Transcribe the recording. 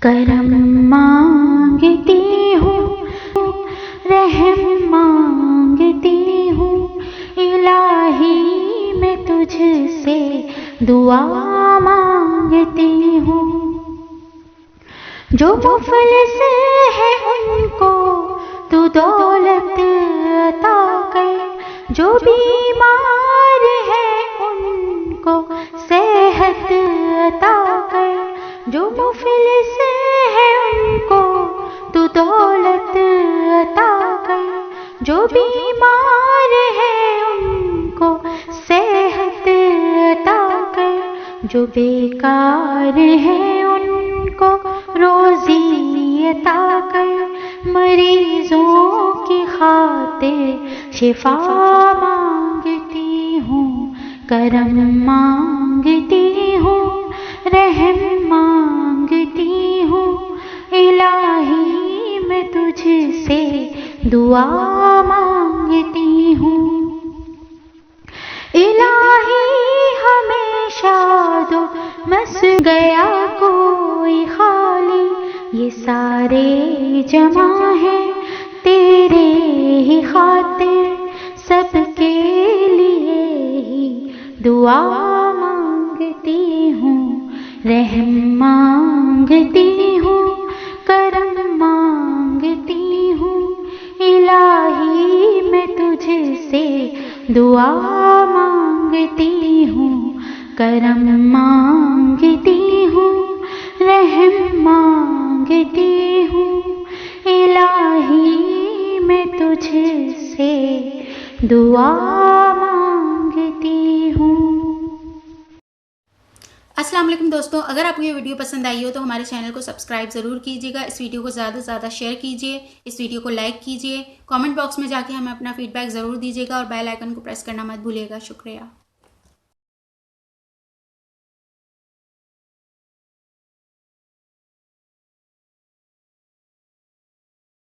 کرم مانگتی ہوں، رحم مانگتی ہوں، الہی میں تجھ سے دعا مانگتی ہوں۔ جو مفلس ہے ان کو تو دولت عطا کر، جو بیمار ہے ان کو صحت عطا کر، جو مفلس ہے ان کو تو دولت عطا کر، جو بیمار ہے ان کو صحت عطا کر، جو بیکار ہے ان کو روزی عطا کر، مریضوں کی خاطر شفا مانگتی ہوں، کرم مانگتی ہوں، رحم مانگتی ہوں، الہی میں تجھ سے دعا مانگتی ہوں۔ الہی ہمیشہ دو مس گیا کوئی خالی، یہ سارے جمع ہیں تیرے ہی خاطر، سب کے لیے ہی دعا مانگتی ہوں، رحم مانگتی ہوں، کرم مانگتی ہوں، الہی میں تجھ سے دعا مانگتی ہوں، کرم مانگتی ہوں، رحم مانگتی ہوں، الہی میں تجھ سے دعا مانگتی ہوں۔ السلام علیکم دوستوں، اگر آپ کو یہ ویڈیو پسند آئی ہو تو ہمارے چینل کو سبسکرائب ضرور کیجیے گا، اس ویڈیو کو زیادہ سے زیادہ شیئر کیجیے، اس ویڈیو کو لائک کیجیے، کامنٹ باکس میں جا کے ہمیں اپنا فیڈ بیک ضرور دیجیے گا اور بیل آئیکن کو پریس کرنا مت بھولیے گا۔ شکریہ۔